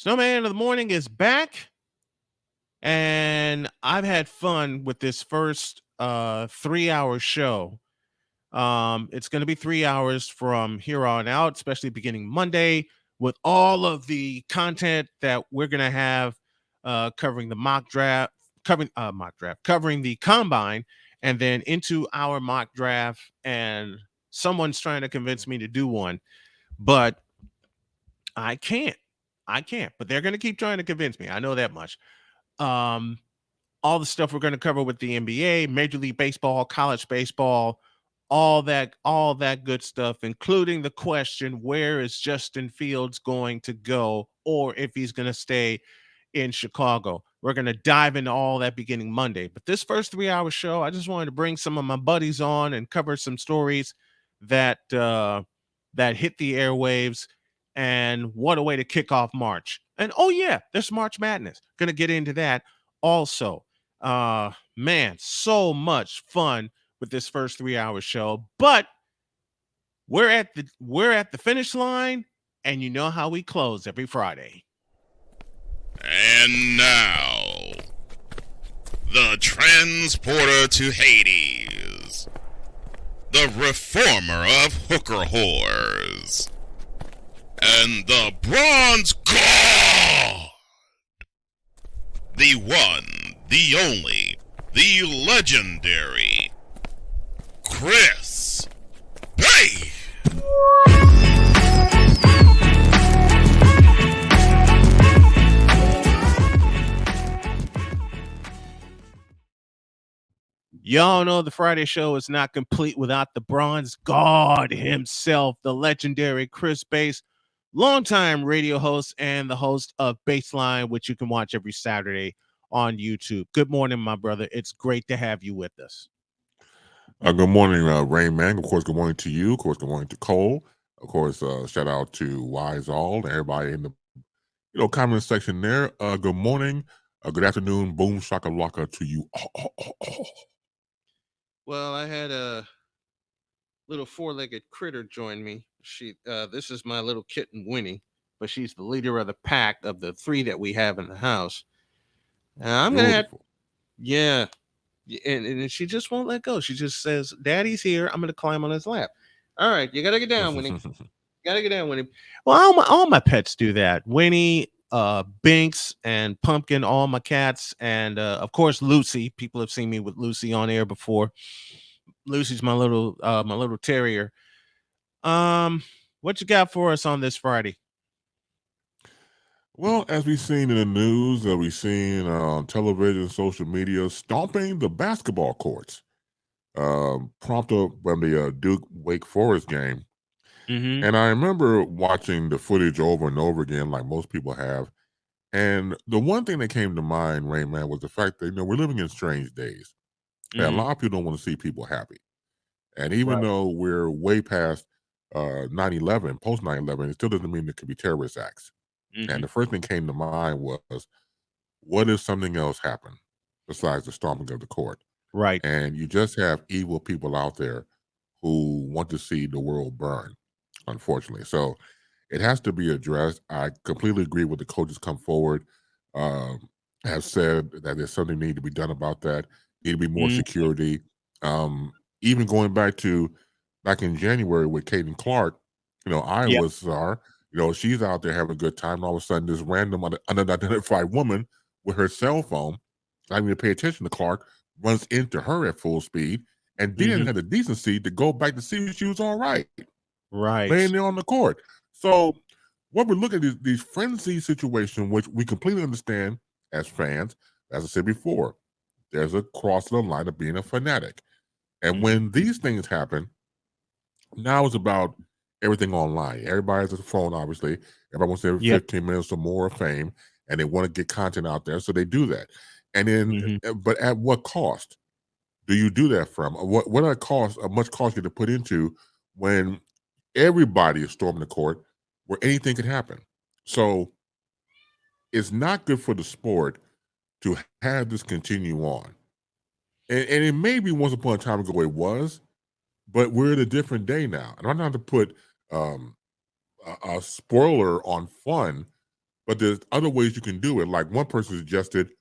Snowman of the Morning is back, and I've had fun with this first 3 hour show. It's going to be 3 hours from here on out, especially beginning Monday, with all of the content that we're going to have covering the covering the combine, and then into our mock draft. And someone's trying to convince me to do one, but I can't. I can't. But they're going to keep trying to convince me. I know that much. Um, all the stuff we're going to cover with the NBA, Major League Baseball, college baseball, all that good stuff, including the question, where is Justin Fields going to go, or if he's going to stay in Chicago. We're going to dive into all that beginning Monday. But this first 3 hour show, I just wanted to bring some of my buddies on and cover some stories that hit the airwaves. And what a way to kick off March. And oh yeah, there's March Madness. Gonna get into that also. Man, so much fun with this first 3 hour show. But we're at the finish line, and you know how we close every Friday. And now, the transporter to Hades, the reformer of hooker whores, and the bronze god, the one, the only, the legendary Chris Bay. Y'all know the Friday show is not complete without the bronze god himself, the legendary Chris Base, longtime radio host and the host of Baseline, which you can watch every Saturday on YouTube. Good morning, my brother. It's great to have you with us. Good morning, Rain Man. Of course, good morning to you. Of course, good morning to Cole. Of course, shout out to Wise All and everybody in the comment section there. Good morning, good afternoon, BoomSHOCKalakah to you. Well, I had a little four-legged critter join me. This is my little kitten Winnie, but she's the leader of the pack of the three that we have in the house. I'm gonna have, yeah, and she just won't let go. She just says, "Daddy's here. I'm gonna climb on his lap." All right, you gotta get down, Winnie. Gotta get down, Winnie. Well, all my pets do that. Winnie, Binks, and Pumpkin, all my cats, and of course Lucy. People have seen me with Lucy on air before. Lucy's my little terrier. What you got for us on this Friday? Well, as we've seen in the news, we've seen on television, social media, stomping the basketball courts. Prompted from the Duke Wake Forest game. Mm-hmm. And I remember watching the footage over and over again, like most people have. And the one thing that came to mind, Rain Man, was the fact that we're living in strange days. And a lot of people don't want to see people happy. And even though we're way past 9/11, post 9/11, it still doesn't mean there could be terrorist acts. And the first thing came to mind was, what if something else happened besides the storming of the court? Right. And you just have evil people out there who want to see the world burn, unfortunately. So it has to be addressed. I completely agree with the coaches come forward, have said that there's something need to be done about that. Need to be more security. Even going back in January with Caden Clark, Iowa's czar, she's out there having a good time. All of a sudden, this random unidentified woman with her cell phone, not even to pay attention to Clark, runs into her at full speed and didn't have the decency to go back to see if she was all right. Right. Laying there on the court. So what we're looking at these frenzy situations, which we completely understand as fans, as I said before, there's a cross the line of being a fanatic. And when these things happen, now it's about everything online. Everybody has a phone, obviously. Everybody wants every 15 minutes or more of fame, and they want to get content out there, so they do that. And then, but at what cost do you do that from? What are costs? Much cost you to put into when everybody is storming the court, where anything could happen. So it's not good for the sport to have this continue on. And it may be once upon a time ago it was, but we're in a different day now. And I'm not to put a spoiler on fun, But there's other ways you can do it. Like one person suggested,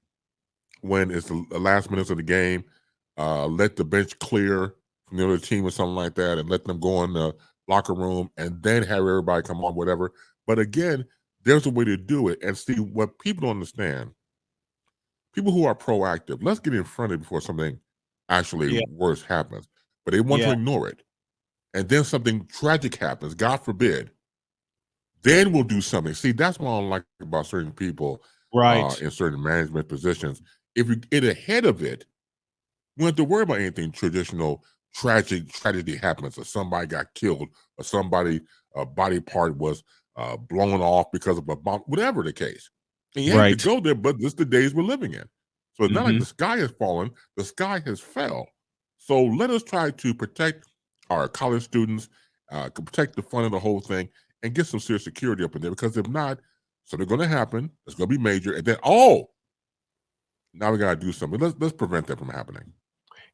when it's the last minutes of the game, let the bench clear from the other team or something like that, and let them go in the locker room, and then have everybody come on, whatever. But again, there's a way to do it. And see, what people don't understand, people who are proactive, let's get in front of it before something actually Yeah. worse happens. But they want to Yeah. ignore it. And then something tragic happens, God forbid. Then we'll do something. See, that's what I don't like about certain people Right. in certain management positions. If you get ahead of it, we don't have to worry about anything traditional. Tragedy happens, or somebody got killed, or somebody body part was blown off because of a bomb, whatever the case. And you hate to Right. go there, but this is the days we're living in. So it's not like Mm-hmm. the sky has fallen; the sky has fell. So let us try to protect our college students, protect the fun of the whole thing, and get some serious security up in there. Because if not, something's going to happen. It's going to be major, and then now we got to do something. Let's prevent that from happening.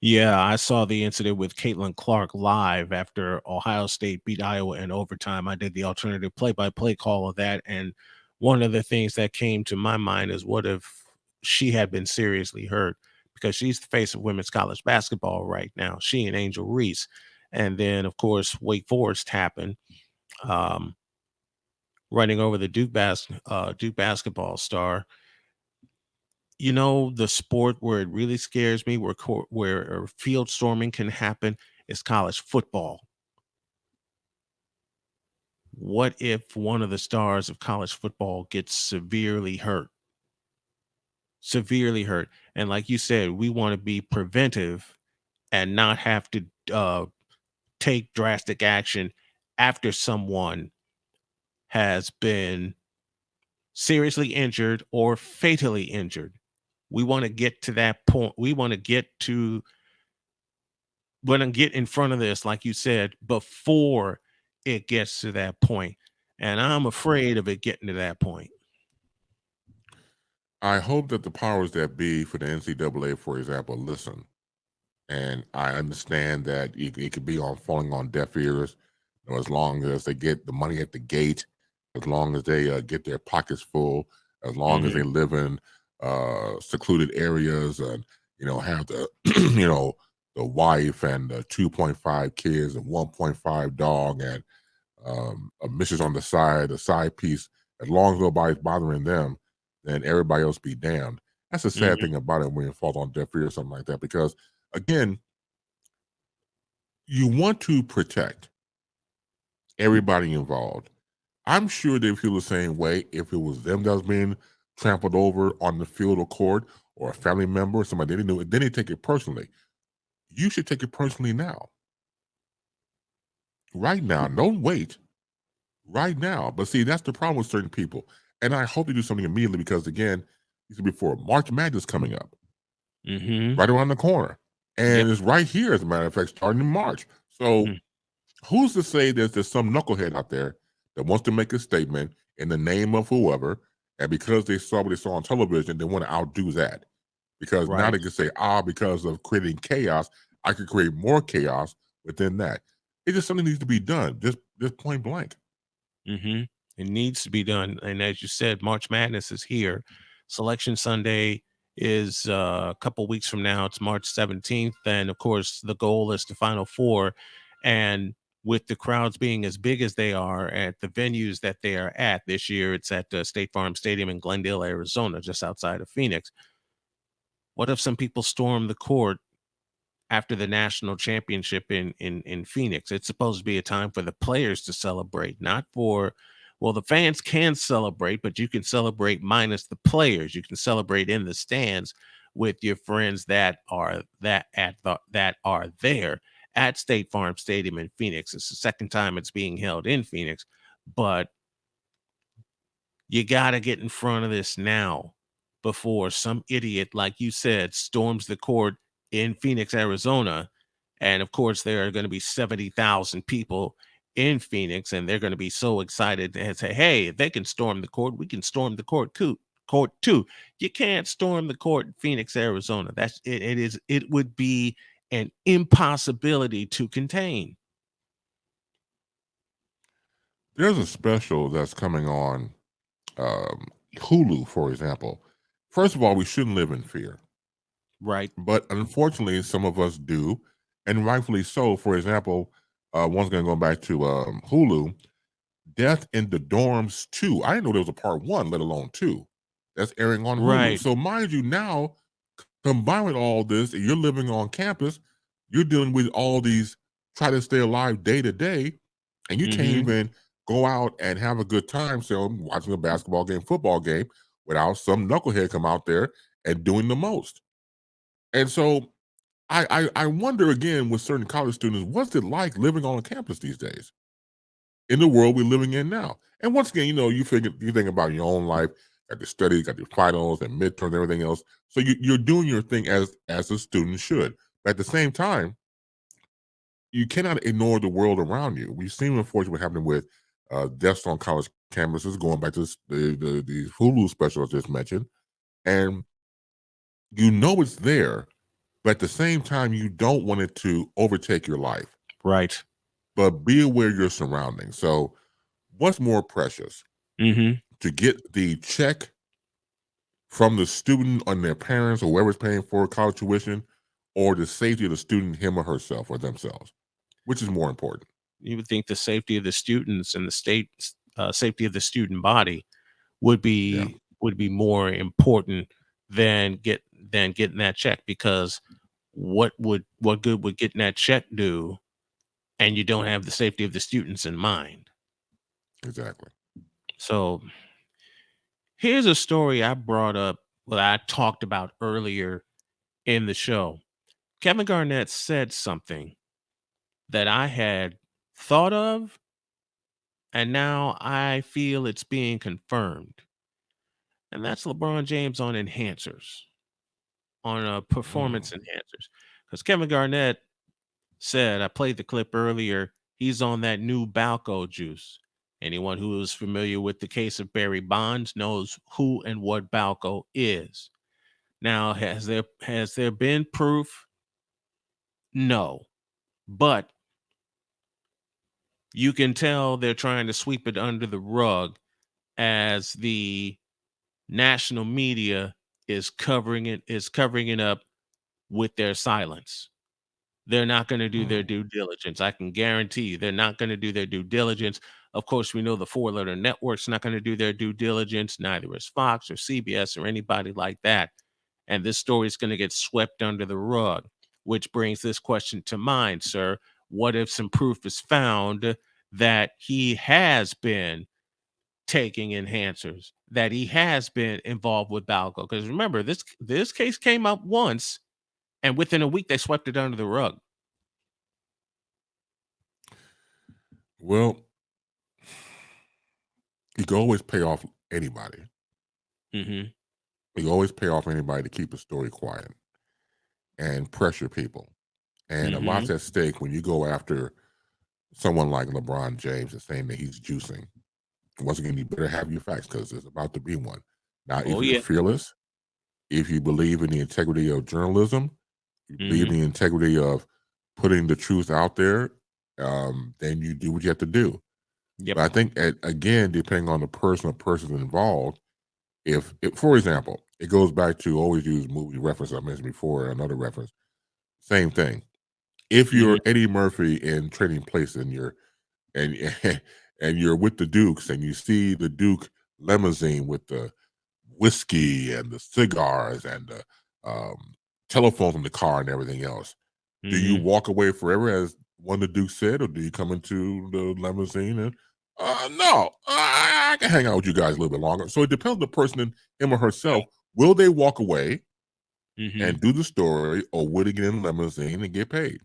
Yeah, I saw the incident with Caitlin Clark live after Ohio State beat Iowa in overtime. I did the alternative play-by-play call of that, and one of the things that came to my mind is, what if she had been seriously hurt? Because she's the face of women's college basketball right now. She and Angel Reese, and then of course Wake Forest happened, um, running over the Duke basketball star. You know, the sport where it really scares me, where field storming can happen, is college football. What if one of the stars of college football gets severely hurt? Severely hurt. And like you said, we want to be preventive and not have to take drastic action after someone has been seriously injured or fatally injured. We want to get to that point. We want to get in front of this, like you said, before it gets to that point. And I'm afraid of it getting to that point. I hope that the powers that be for the NCAA, for example, listen. And I understand that it could be on falling on deaf ears, as long as they get the money at the gate, as long as they get their pockets full, as long as Hmm. they live in secluded areas, and have the the wife and the 2.5 kids and 1.5 dog, and a missus on the side, a side piece. As long as nobody's bothering them, then everybody else be damned. That's the sad Hmm. thing about it when it falls on deaf ears or something like that, because again, you want to protect everybody involved. I'm sure they feel the same way if it was them that was being trampled over on the field or court, or a family member or somebody they didn't know. Then they take it personally. You should take it personally now, right now. Don't wait, right now. But see, that's the problem with certain people. And I hope they do something immediately, because again, you said before, March Madness coming up Hmm. right around the corner, Yep. and it's right here, as a matter of fact, starting in March. So Mm. who's to say that there's some knucklehead out there that wants to make a statement in the name of whoever, and because they saw what they saw on television, they want to outdo that? Because now Right. they can say, because of creating chaos, I could create more chaos within that. It's just something needs to be done, just point blank. Hmm. It needs to be done. And as you said, March Madness is here. Selection Sunday is a couple weeks from now. It's March 17th. And of course, the goal is the Final Four. And with the crowds being as big as they are at the venues that they are at this year, it's at State Farm Stadium in Glendale, Arizona, just outside of Phoenix. What if some people storm the court after the national championship in Phoenix? It's supposed to be a time for the players to celebrate, not for, well, the fans can celebrate, but you can celebrate minus the players. You can celebrate in the stands with your friends that are there at State Farm Stadium in Phoenix. It's the second time it's being held in Phoenix, but you got to get in front of this now before some idiot, like you said, storms the court in Phoenix, Arizona. And of course, there are going to be 70,000 people in Phoenix, and they're going to be so excited and say, hey, if they can storm the court, we can storm the court too. You can't storm the court in Phoenix, Arizona. That's it. It would be an impossibility to contain. There's a special that's coming on Hulu, for example. First of all, we shouldn't live in fear. Right. But unfortunately, some of us do, and rightfully so. For example, once again, going back to Hulu, Death in the Dorms 2. I didn't know there was a part 1, let alone 2. That's airing on Hulu. Right. So mind you, now, combined with all this, and you're living on campus, you're dealing with all these, try to stay alive day to day, and you can't Mm-hmm. even go out and have a good time, so watching a basketball game, football game, without some knucklehead come out there and doing the most. And so I wonder again with certain college students, what's it like living on campus these days in the world we're living in now? And once again, you think about your own life, got your studies, got your finals and midterms, and everything else. So you're doing your thing as a student should. But at the same time, you cannot ignore the world around you. We've seen, unfortunately, what happened with deaths on college campuses, going back to the Hulu special I just mentioned, and it's there, but at the same time, you don't want it to overtake your life. Right. But be aware of your surroundings. So, what's more precious? Mm-hmm. To get the check from the student and their parents or whoever's paying for college tuition, or the safety of the student, him or herself or themselves? Which is more important? You would think the safety of the students and the state safety of the student body would Yeah, be more important than getting that check, because what good would getting that check do, and you don't have the safety of the students in mind? exactly. So here's a story I brought up, what I talked about earlier in the show. Kevin Garnett said something that I had thought of, and now I feel it's being confirmed. And that's LeBron James on enhancers, on performance Mm. enhancers. Because Kevin Garnett said, I played the clip earlier, he's on that new Balco juice. Anyone who is familiar with the case of Barry Bonds knows who and what Balco is. Now, has there been proof? No. But you can tell they're trying to sweep it under the rug, as the national media is covering it up with their silence. They're not going to do their Mm. due diligence. I can guarantee you they're not going to do their due diligence. Of course, we know the four-letter network's not going to do their due diligence. Neither is Fox or CBS or anybody like that. And this story is going to get swept under the rug, which brings this question to mind, sir. What if some proof is found that he has been taking enhancers, that he has been involved with Balco? Because remember, this case came up once, and within a week they swept it under the rug. Well, you can always pay off anybody. Mm-hmm. You can always pay off anybody to keep a story quiet and pressure people. And a Mm-hmm. lot's at stake when you go after someone like LeBron James and saying that he's juicing. Once again, you better have your facts because there's about to be one. Now, if Oh you're yeah. fearless, if you believe in the integrity of journalism, you believe Mm-hmm. in the integrity of putting the truth out there, then you do what you have to do. Yep. But I think, again, depending on the person or persons involved, if, for example, it goes back to always use movie reference I mentioned before, another reference, same thing. If Mm-hmm. you're Eddie Murphy in Trading Places and and and you're with the Dukes and you see the Duke limousine with the whiskey and the cigars and the telephone from the car and everything else, do you Mm-hmm. walk away forever as one of the Dukes said, or do you come into the limousine and no, I can hang out with you guys a little bit longer? So it depends on the person, in him or herself. Will they walk away Mm-hmm. and do the story, or would they get in the limousine and get paid?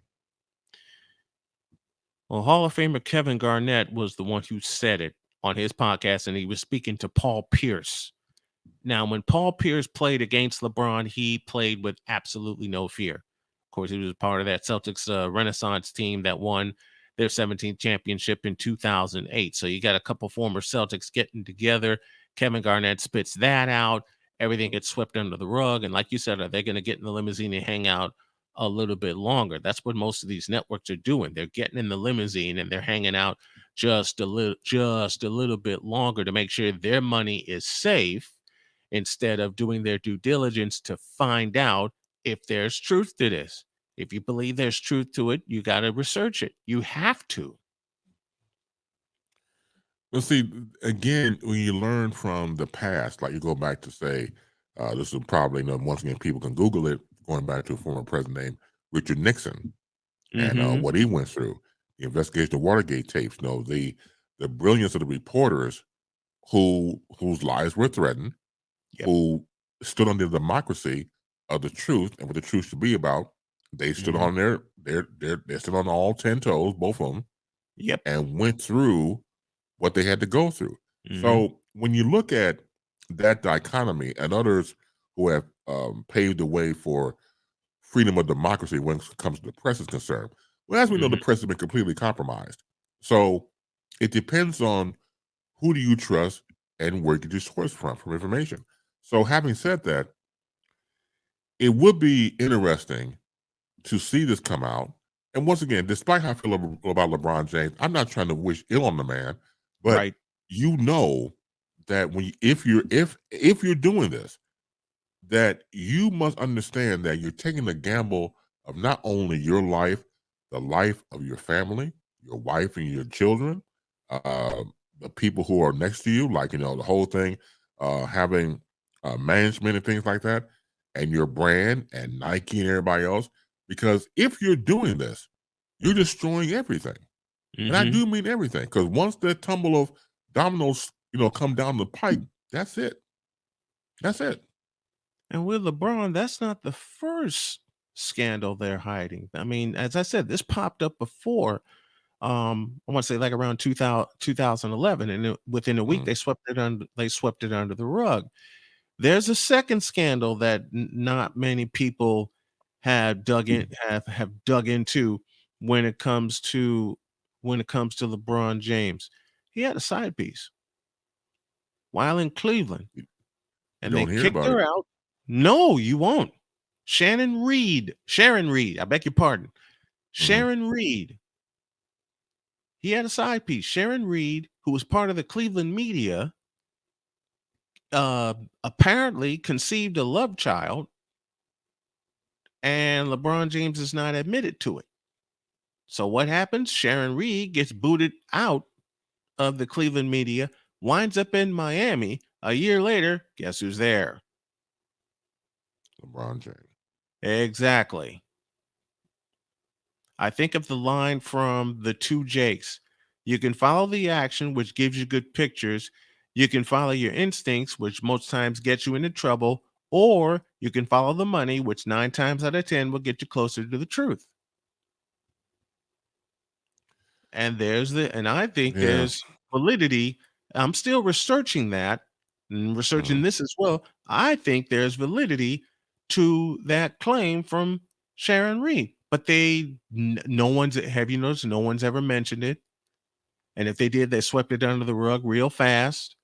Well, Hall of Famer Kevin Garnett was the one who said it on his podcast, and he was speaking to Paul Pierce. Now, when Paul Pierce played against LeBron, he played with absolutely no fear. Of course, he was part of that Celtics Renaissance team that won their 17th championship in 2008. So you got a couple former Celtics getting together. Kevin Garnett spits that out. Everything gets swept under the rug. And like you said, are they going to get in the limousine and hang out a little bit longer? That's what most of these networks are doing. They're getting in the limousine and they're hanging out just a little bit longer to make sure their money is safe, instead of doing their due diligence to find out if there's truth to this. If you believe there's truth to it, you got to research it. You have to. Well, see, again, when you learn from the past, like you go back to say, this is probably, once again, people can Google it, going back to a former president named Richard Nixon and Mm-hmm. what he went through, the investigation of Watergate tapes, the brilliance of the reporters whose lives were threatened, Yep. who stood on the democracy of the truth and what the truth should be about. They stood Mm-hmm. on they stood on all 10 toes, both of them, Yep. and went through what they had to go through. Mm-hmm. So when you look at that dichotomy and others who have paved the way for freedom of democracy when it comes to the press is concerned, well, as we know, the Mm-hmm. press has been completely compromised. So it depends on who do you trust and where you get your source from information. So having said that, it would be interesting to see this come out. And once again, despite how I feel about LeBron James, I'm not trying to wish ill on the man, but Right. you know that if you're doing this, that you must understand that you're taking the gamble of not only your life, the life of your family, your wife and your children, uh, the people who are next to you, like the whole thing, having management and things like that, and your brand and Nike and everybody else. Because if you're doing this, you're destroying everything, and I Mm-hmm. do mean everything. Because once that tumble of dominoes, come down the pipe, that's it. That's it. And with LeBron, that's not the first scandal they're hiding. I mean, as I said, this popped up before. I want to say like around 2011, and within a week Mm. they swept it under the rug. There's a second scandal that not many people have dug into when it comes to LeBron James. He had a side piece while in Cleveland, You and they don't hear kicked about it. her out. No, you won't. Sharon Reed, I beg your pardon. Mhm. Sharon Reed, he had a side piece. Sharon Reed, who was part of the Cleveland media, uh, apparently conceived a love child, and LeBron James is not admitted to it. So what happens? Sharon Reed gets booted out of the Cleveland media, winds up in Miami. A year later, guess who's there? LeBron James. Exactly. I think of the line from The Two Jakes. You can follow the action, which gives you good pictures. You can follow your instincts, which most times get you into trouble. Or you can follow the money, which 9 times out of 10 will get you closer to the truth. And I think Yeah. there's validity. I'm still researching that and researching Mhm. this as well. I think there's validity to that claim from Sharon Reed, but no one's, have you noticed, no one's ever mentioned it. And if they did, they swept it under the rug real fast.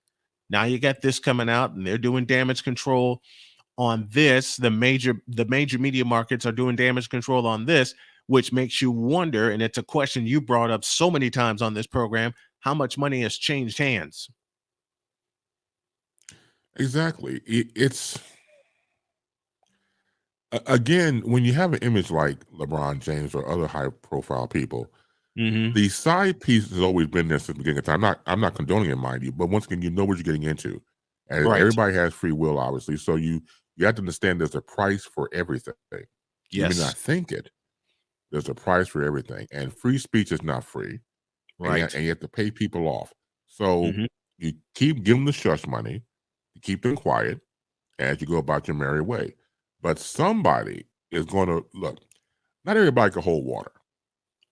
Now you got this coming out, and they're doing damage control on this. The major media markets are doing damage control on this, which makes you wonder, and it's a question you brought up so many times on this program, how much money has changed hands. Exactly. It's again, when you have an image like LeBron James or other high profile people, Mm-hmm. the side piece has always been there since the beginning of time. I'm not condoning it, mind you, but once again, you know what you're getting into. And Right. everybody has free will, obviously. So you have to understand there's a price for everything. You may Yes. not think it. There's a price for everything. And free speech is not free. Right. And you have to pay people off. So Mm-hmm. you keep giving them the shush money, you keep them quiet as you go about your merry way. But somebody is going to look. Not everybody can hold water.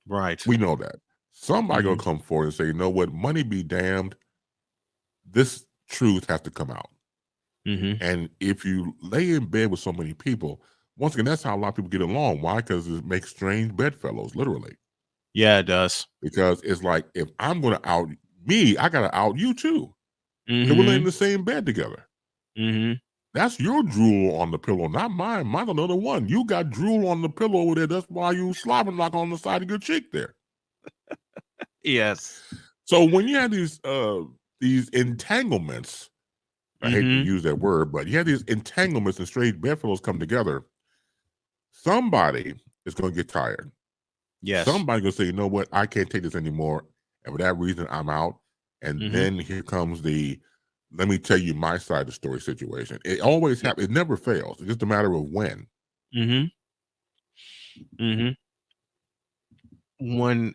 Right. We know that. Somebody Mm-hmm. gonna come forward and say, you know what, money be damned. This truth has to come out. Mm-hmm. And if you lay in bed with so many people, once again, that's how a lot of people get along. Why? Because it makes strange bedfellows, literally. Yeah, it does. Because it's like if I'm gonna out me, I gotta out you too. Because we're laying in Mm-hmm. the same bed together. Mm-hmm. That's your drool on the pillow, not mine. Mine's another one. You got drool on the pillow over there. That's why you slobbering like on the side of your cheek there. Yes. So when you have these entanglements, I hate to Mm-hmm. use that word, but you have these entanglements and strange bedfellows come together. Somebody is going to get tired. Yes. Somebody's going to say, you know what, I can't take this anymore. And for that reason, I'm out. And Mm-hmm. then here comes the, let me tell you my side of the story situation. It always happens. It never fails. It's just a matter of when. Mm-hmm. Mm-hmm.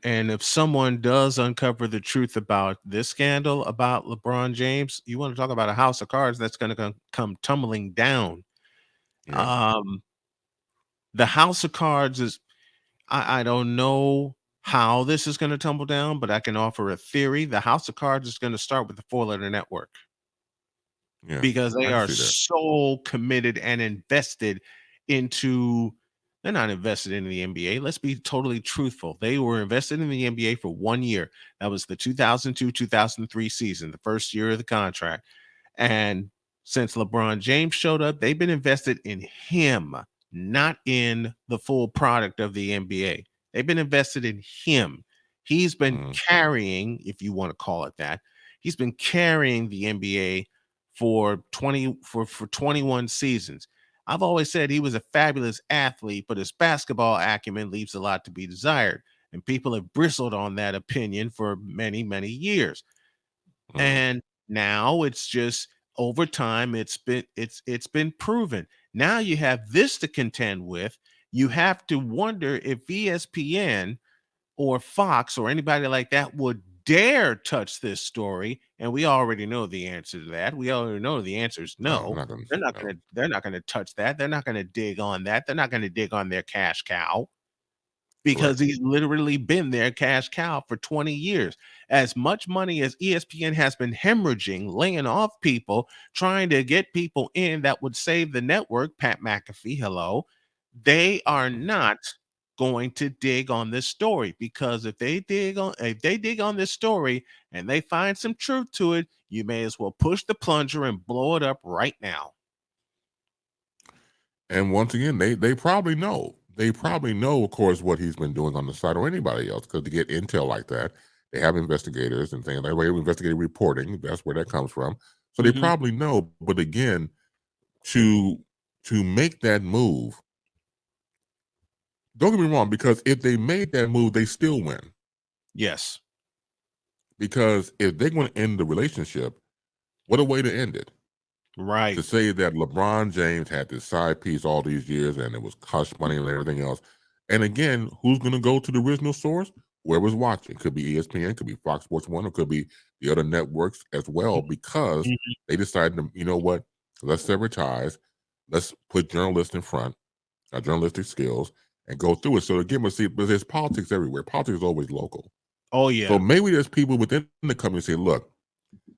And if someone does uncover the truth about this scandal about LeBron James, you want to talk about a house of cards that's going to come tumbling down. Yeah. The house of cards is, I don't know how this is going to tumble down, but I can offer a theory. The house of cards is going to start with the 4-letter network, Yeah. because I they can are see that. so committed and invested into, they're not invested in the NBA. Let's be totally truthful. They were invested in the NBA for 1 year. That was the 2002-2003 season, the first year of the contract. And since LeBron James showed up, they've been invested in him, not in the full product of the NBA. They've been invested in him. He's been carrying, if you want to call it that, he's been carrying the NBA for 21 seasons. I've always said he was a fabulous athlete, but his basketball acumen leaves a lot to be desired. And people have bristled on that opinion for many, many years. And now it's just, over time it's been proven. Now you have this to contend with. You have to wonder if ESPN or Fox or anybody like that would dare touch this story, and we already know the answer to that. We already know the answer is No, no. not gonna, They're not no. going to they're not going to touch that. They're not going to dig on that. They're not going to dig on their cash cow, because Correct. he's literally been their cash cow for 20 years. As much money as ESPN has been hemorrhaging, laying off people, trying to get people in that would save the network, Pat McAfee, hello, they are not going to dig on this story, because if they dig on this story and they find some truth to it, you may as well push the plunger and blow it up right now. And once again, they probably know. They probably know, of course, what he's been doing on the side or anybody else, because to get intel like that, they have investigators and things like that. Investigative reporting, that's where that comes from. So they Mhm. probably know. But again, to make that move, don't get me wrong, because if they made that move, they still win. Yes. Because if they're going to end the relationship, what a way to end it. Right. To say that LeBron James had this side piece all these years and it was hush money and everything else. And again, who's going to go to the original source? Whoever's watching. Could be ESPN, could be Fox Sports 1, or could be the other networks as well, because Mhm. they decided to, you know what, let's sever ties. Let's put journalists in front, our journalistic skills, and go through it. So again, but there's politics everywhere. Politics is always local. Oh So yeah. maybe there's people within the company say, look,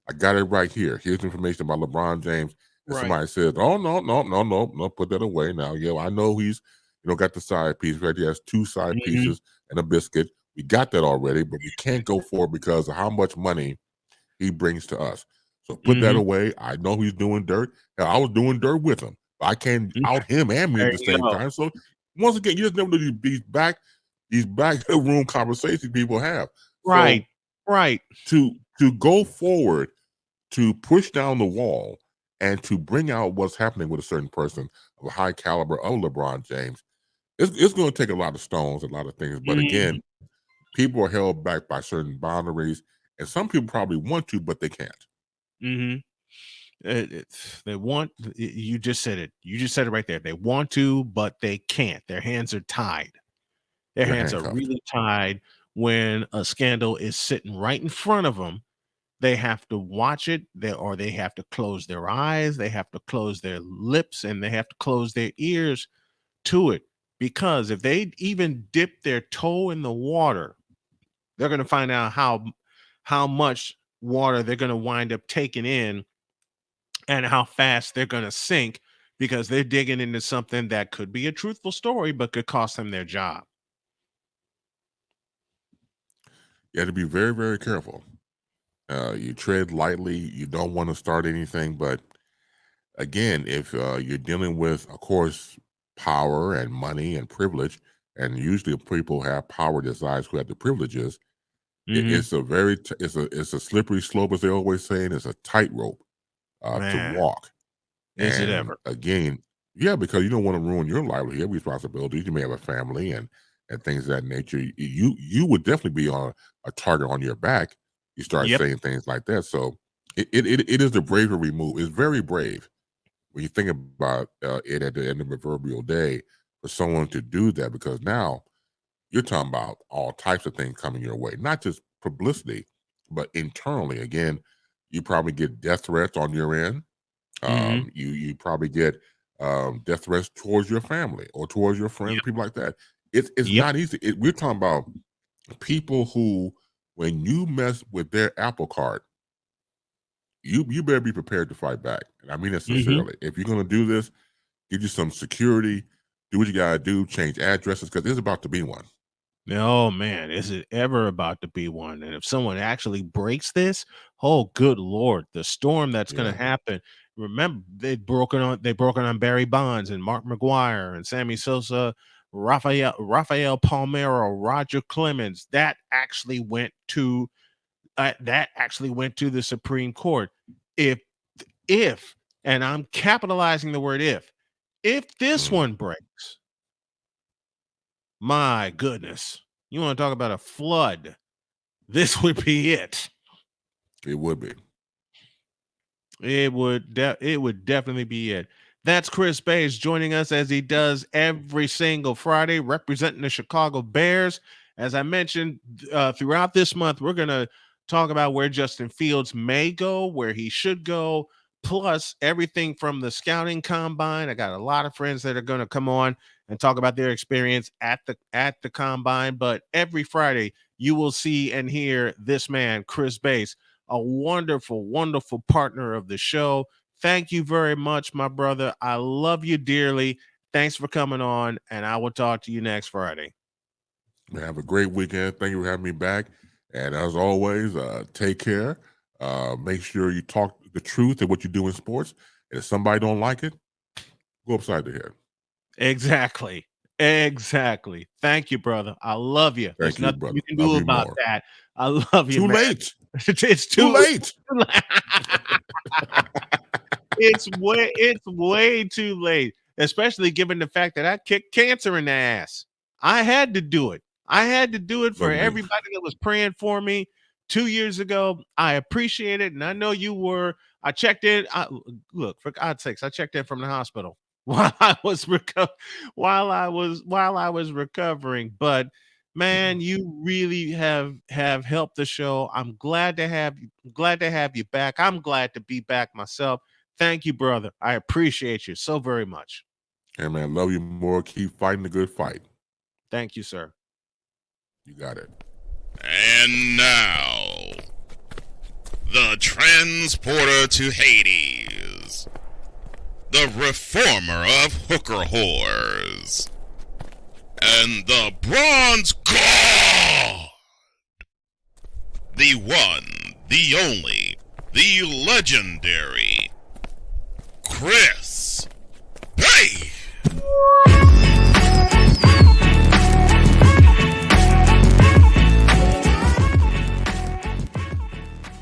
I got it right here. Here's information about LeBron James. And Right. somebody says, oh, no, put that away now. Yeah, I know he's, got the side piece, right? He has 2 side Mhm. pieces and a biscuit. We got that already, but we can't go for it because of how much money he brings to us. So put that Mhm. away. I know he's doing dirt. Hell, I was doing dirt with him. But I can't out him and me There at the you same go. time. So once again, you just never know these back room conversations people have. Right. So Right. to go forward, to push down the wall and to bring out what's happening with a certain person of a high caliber of LeBron James, it's going to take a lot of stones, a lot of things. But Mhm. again, people are held back by certain boundaries, and some people probably want to, but they can't. Mhm. They want, you just said it. You just said it right there. They want to, but they can't. Their hands are tied. Their They're hands are handcuffed. really tied when a scandal is sitting right in front of them. They have to watch it, or they have to close their eyes, they have to close their lips, and they have to close their ears to it. Because if they even dip their toe in the water, they're going to find out how much water they're going to wind up taking in, and how fast they're going to sink, because they're digging into something that could be a truthful story but could cost them their job. You have to be very, very careful. You tread lightly. You don't want to start anything. But again, if you're dealing with, of course, power and money and privilege, and usually people have power decides who have the privileges. Mhm. It's a very it's a slippery slope, as they always saying. It's a tightrope. to Man, walk. is it And ever? again, yeah, because you don't want to ruin your livelihood, you have responsibilities. You may have a family and things of that nature. You would definitely be on a target on your back. You start Yep. saying things like that. So it is the bravery move. It's very brave when you think about it at the end of the proverbial day for someone to do that, because now you're talking about all types of things coming your way, not just publicity, but internally. Again, you probably get death threats on your end. Mm-hmm. You probably get death threats towards your family or towards your friends, Yep. people like that. It's Yep. not easy. We're talking about people who, when you mess with their Apple Card, you better be prepared to fight back. And I mean it Mm-hmm. sincerely. If you're gonna do this, give you some security, do what you gotta do, change addresses, because there's about to be one. Oh man, is it ever about to be one? And if someone actually breaks this, oh good lord, the storm that's going Yeah. to happen. Remember, they broken on Barry Bonds and Mark McGuire and Sammy Sosa, Rafael Palmeiro, Roger Clemens. That actually went to the Supreme Court. If and I'm capitalizing the word if this Mm, one breaks, my goodness, you want to talk about a flood? This would be it. it would be. It would definitely be it. That's Chris Bays joining us as he does every single Friday, representing the Chicago Bears. As I mentioned, throughout this month, we're gonna talk about where Justin Fields may go, where he should go, plus everything from the scouting combine. I got a lot of friends that are gonna come on and talk about their experience at the combine. But every Friday, you will see and hear this man, Chris Bays, a wonderful, wonderful partner of the show. Thank you very much, my brother. I love you dearly. Thanks for coming on, and I will talk to you next Friday. Man, have a great weekend. Thank you for having me back. And as always, take care. Make sure you talk the truth and what you do in sports. And if somebody don't like it, go upside the head. Exactly. Exactly. Thank you, brother. I love you. There's Thank you, nothing you brother. can Love do you about more. that. I love you, Too man. late. It's Too too late. it's way too late, especially given the fact that I kicked cancer in the ass. I had to do it. I had to do it for Look, man. everybody that was praying for me 2 years ago. I appreciate it, and I know you were. I checked in. Look, for God's sakes, I checked in from the hospital while I was while I was recovering. But man, you really have helped the show. I'm glad to have you back. I'm glad to be back myself. Thank you, brother. I appreciate you so very much. Hey, man, love you more. Keep fighting the good fight. Thank you, sir. You got it. And now, the transporter to Hades, the reformer of hooker whores, and the bronze god, the one, the only, the legendary Chris